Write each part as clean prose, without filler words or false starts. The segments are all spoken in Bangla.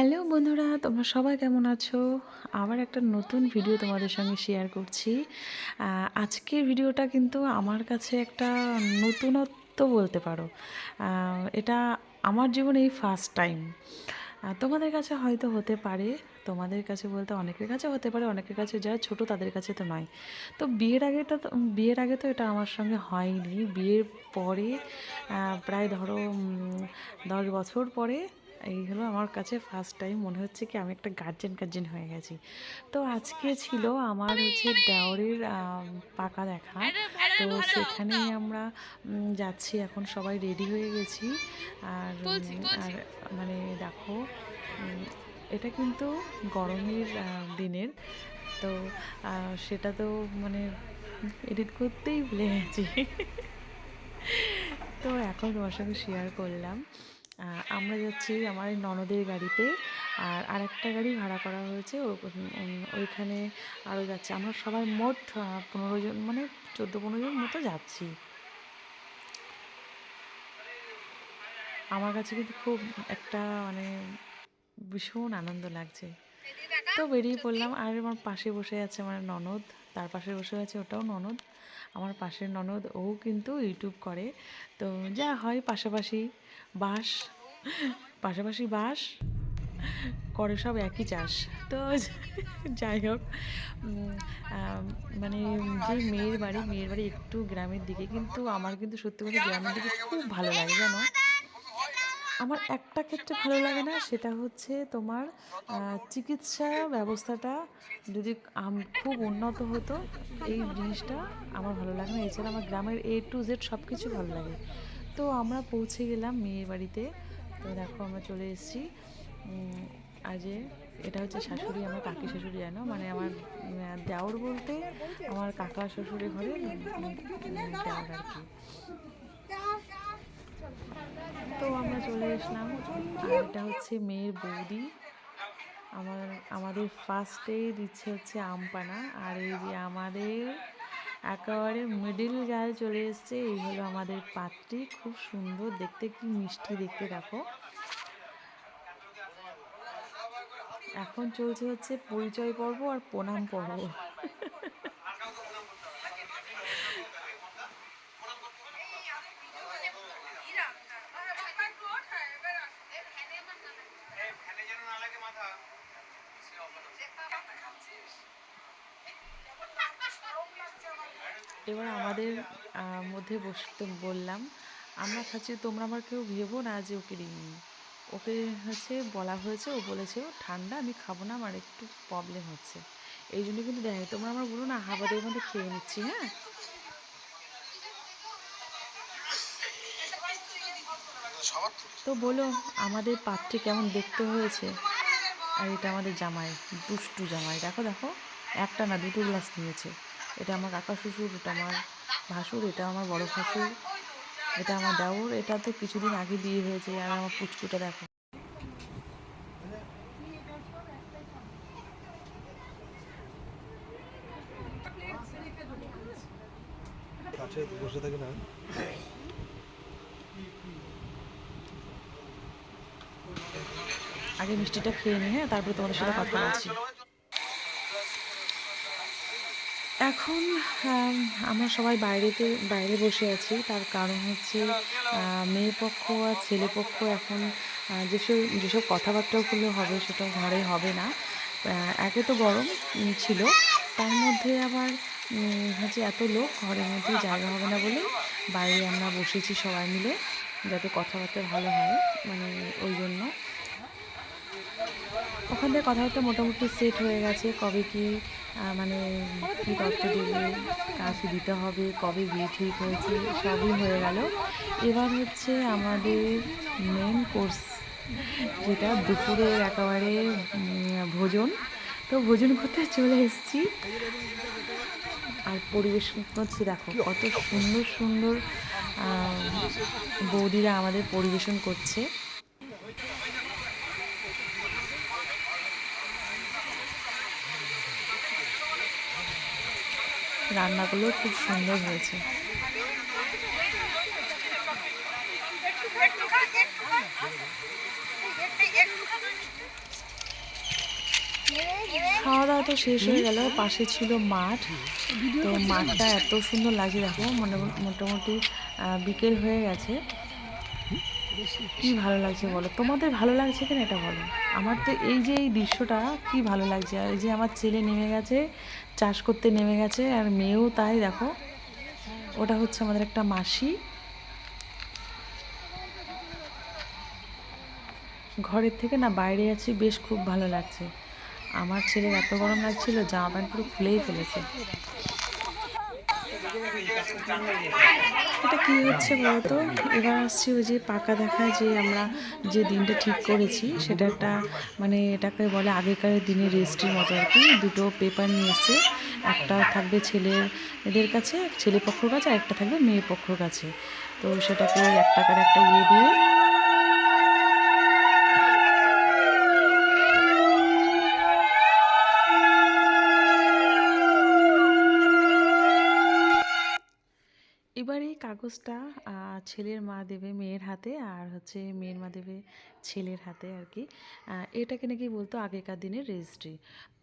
হ্যালো বন্ধুরা, তোমরা সবাই কেমন আছো? আবার একটা নতুন ভিডিও তোমাদের সঙ্গে শেয়ার করছি। আজকের ভিডিওটা কিন্তু আমার কাছে একটা নতুনত্ব বলতে পারো। এটা আমার জীবনে এই ফার্স্ট টাইম। তোমাদের কাছে হয়তো হতে পারে, তোমাদের কাছে বলতে অনেকের কাছে হতে পারে, অনেকের কাছে যারা ছোটো তাদের কাছে তো নয়। তো বিয়ের আগে তো এটা আমার সঙ্গে হয়নি। বিয়ের পরে প্রায় ধরো 10 বছর পরে এই হলো আমার কাছে ফার্স্ট টাইম। মনে হচ্ছে কি আমি একটা গার্জেন হয়ে গেছি। তো আজকে ছিল আমার হচ্ছে দেওরের পাকা দেখা। তো সেখানেই আমরা যাচ্ছি, এখন সবাই রেডি হয়ে গেছি। আর মানে দেখো, এটা কিন্তু গরমের দিনের। তো সেটা তো মানে এডিট করতেই ভুলে গেছি। তো এখন তোমার সঙ্গে শেয়ার করলাম। আমরা যাচ্ছি আমার এই ননদের গাড়িতে, আর আরেকটা গাড়ি ভাড়া করা হয়েছে ওইখানে আরও যাচ্ছে। আমরা সবাই মোট 15 জন, মানে 14-15 জন মতো যাচ্ছি। আমার কাছে কিন্তু খুব একটা মানে ভীষণ আনন্দ লাগছে। তো বেরিয়ে পড়লাম, আর আমার পাশে বসে আছে আমার ননদ, তার পাশে বসে আছে ওটাও ননদ। আমার পাশের ননদ, ও কিন্তু ইউটিউব করে। তো যা হয় বাস পাশাপাশি বাস করে, সব একই চাষ। তো যাই হোক, মানে যে মেয়ের বাড়ি একটু গ্রামের দিকে, কিন্তু আমার কিন্তু সত্যি কথা গ্রামের দিকে খুব ভালো লাগে জানো। আমার একটা ক্ষেত্রে ভালো লাগে না, সেটা হচ্ছে তোমার চিকিৎসা ব্যবস্থাটা যদি খুব উন্নত হতো, এই জিনিসটা আমার ভালো লাগে না। এছাড়া আমার গ্রামের A to Z সব কিছু ভালো লাগে। তো আমরা পৌঁছে গেলাম মেয়ের বাড়িতে। তো দেখো আমরা চলে এসেছি। আজ এটা হচ্ছে শাশুড়ি, আমার কাকি শাশুড়ি, জানো মানে আমার দেওর বলতে আমার কাকা শ্বশুরের ঘরে দেওর আর কি। তো আমরা চলে আসলাম, আর এটা হচ্ছে মেয়ের বৌদি। আমাদের ফার্স্টে দিচ্ছে হচ্ছে আমপানা, আর এই যে আমাদের একেবারে মিডিল গায়ে চলে এসছে, এই হলো আমাদের পাত্রী। খুব সুন্দর দেখতে, কি মিষ্টি দেখতে দেখো। এখন চলছে হচ্ছে পরিচয় পর্ব আর প্রণাম পর্ব। এবার আমাদের মধ্যে বসতে বললাম, আমরা খাচ্ছি, তোমরা আমার কেউ ভেবো না যে ওকে দিইনি। ওকে হচ্ছে বলা হয়েছে, ও বলেছে ও ঠান্ডা, আমি খাবো না, আমার একটু প্রবলেম হচ্ছে, এই জন্য কিন্তু দেয়। তোমরা আমার বলো না, হাবাদের মধ্যে খেয়ে নিচ্ছি। হ্যাঁ, তো বলো আমাদের পাত্রী কেমন দেখতে হয়েছে। আর এটা আমাদের জামাই, দুষ্টু জামাই। দেখো দেখো, একটা না দুটো গ্লাস নিয়েছে। এটা আমার কাকা শ্বশুর, এটা আমার ভাসুর, এটা আমার বড় ভাসুর, এটা আমার দেওর। এটা তো কিছুদিন আগে বিয়ে হয়েছে। আর আমার পুচকুটা দেখো। বসে থাকে না, আগে মিষ্টিটা খেয়ে নি, হ্যাঁ, তারপরে তোমাদের সাথে কথা বলছি। এখন আমরা সবাই বাইরে বসে আছি। তার কারণ হচ্ছে মেয়ে পক্ষ আর ছেলে পক্ষ এখন যেসব কথাবার্তাগুলো হবে সেটা ঘরে হবে না। একে তো গরম ছিল, তার মধ্যে আবার হচ্ছে এত লোক, ঘরের মধ্যে জায়গা হবে না বলে বাইরে আমরা বসেছি সবাই মিলে, যাতে কথাবার্তা ভালো হয়, মানে ওই জন্য। ওখান থেকে কথাবার্তা মোটামুটি সেট হয়ে গেছে, কবে কি মানে কী তথ্য দেবে, কাকে দিতে হবে, কবে বিয়ে ঠিক হয়েছে, সবই হয়ে গেল। এবার হচ্ছে আমাদের মেন কোর্স, যেটা দুপুরের একেবারে ভোজন। তো ভোজন করতে চলে এসেছি, আর পরিবেশন করছি। দেখো কত সুন্দর সুন্দর বৌদিরা আমাদের পরিবেশন করছে। রান্নাগুলো খুব সুন্দর হয়েছে। খাওয়া দাওয়া তো শেষ হয়ে গেল, পাশে ছিল মাঠ। তো মাঠটা এত সুন্দর লাগছে, দেখো মোটামুটি বিকেল হয়ে গেছে। কি ভালো লাগছে বলো, তোমাদের ভালো লাগছে কিনা এটা বলো। আমার তো এই যে এই দৃশ্যটা কি ভালো লাগছে। আর এই যে আমার ছেলে নেমে গেছে, চাষ করতে নেমে গেছে, আর মেয়েও তাই। দেখো ওটা হচ্ছে আমাদের একটা মাসি। ঘরের থেকে না বাইরে আছি, বেশ খুব ভালো লাগছে। আমার ছেলের এত গরম লাগছিল, জামা প্যান্ট পুরো খুলেই ফেলেছে। এটা কি হচ্ছে বলতো, এবার আসছি ওই যে পাকা দেখা, যে আমরা যে দিনটা ঠিক করেছি সেটা একটা মানে এটাকে বলে আগেকার দিনে রেজিস্ট্রির মতো আর কি। দুটো পেপার নিয়ে এসছে, একটা থাকবে ছেলের এদের কাছে, ছেলে পক্ষর কাছে, আর একটা থাকবে মেয়ে পক্ষর কাছে। তো সেটাকে 1 টাকার একটা ইয়ে দিয়ে এবার এই কাগজটা ছেলের মা দেবে মেয়ের হাতে, আর হচ্ছে মেয়ের মা দেবে ছেলের হাতে আর কি। এটাকে নাকি বলতো আগেকার দিনের রেজিস্ট্রি।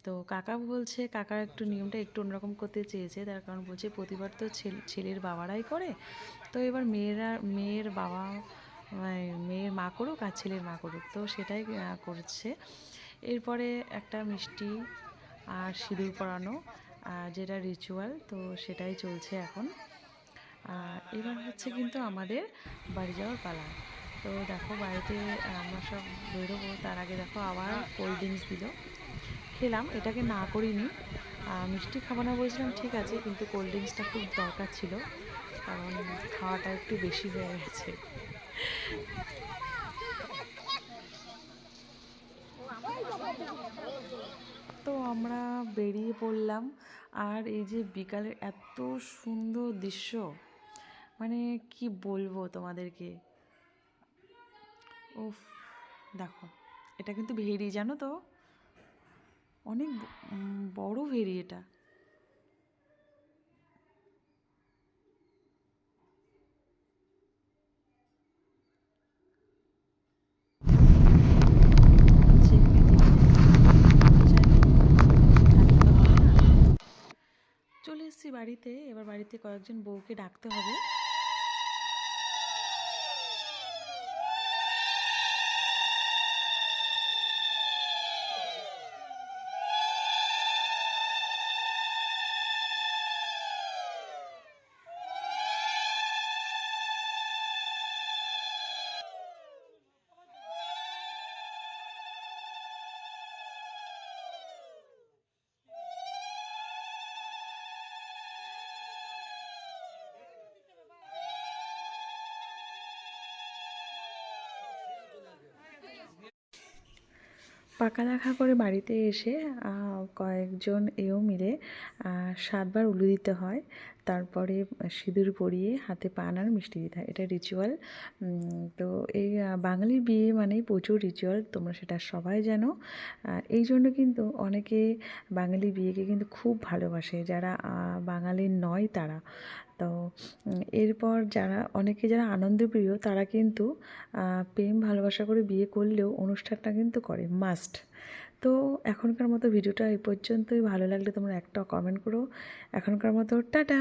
তো কাকা বলছে, কাকার একটু নিয়মটা একটু অন্যরকম করতে চেয়েছে, তার কারণ বলছে প্রতিবার তো ছেলের বাবারাই করে, তো এবার মেয়ের বাবা মানে মেয়ের মা করুক আর ছেলের মা করুক, তো সেটাই করছে। এরপরে একটা মিষ্টি আর সিঁদুর পরানো, যেটা রিচুয়াল, তো সেটাই চলছে এখন। এবার হচ্ছে কিন্তু আমাদের বাড়ি যাওয়ার পালা। তো দেখো বাড়িতে আমরা সব বেরোবো, তার আগে দেখো আবার কোল্ড ড্রিঙ্কস দিল, খেলাম। এটাকে না করিনি, মিষ্টি খাবো না বলছিলাম ঠিক আছে, কিন্তু কোল্ড ড্রিঙ্কসটা খুব দরকার ছিল, কারণ খাওয়াটা একটু বেশি হয়ে গেছে। তো আমরা বেরিয়ে পড়লাম। আর এই যে বিকালের এত সুন্দর দৃশ্য, মানে কি বলবো তোমাদেরকে। উফ, দেখো এটা কিন্তু ভেরি, জানো তো, অনেক বড় ভেরি এটা। চলে এসেছি বাড়িতে, এবার বাড়িতে কয়েকজন বউকে ডাকতে হবে। পাকা দেখা করে বাড়িতে এসে কয়েকজন এও মিলে 7 বার উলু দিতে হয়, তারপরে সিঁদুর পরিয়ে হাতে পান আর মিষ্টি দিতে হয়, এটা রিচুয়াল। তো এই বাঙালির বিয়ে মানেই প্রচুর রিচুয়াল, তোমরা সেটা সবাই জানো। এই জন্য কিন্তু অনেকে বাঙালি বিয়েকে কিন্তু খুব ভালোবাসে, যারা বাঙালির নয় তারা। তো এরপর যারা আনন্দপ্রিয়, তারা কিন্তু প্রেম ভালোবাসা করে বিয়ে করলেও অনুষ্ঠানটা কিন্তু করে মাস্ট। তো এখনকার মতো ভিডিওটা এই পর্যন্তই। ভালো লাগলে তোমরা একটা কমেন্ট করো। এখনকার মতো টাটা।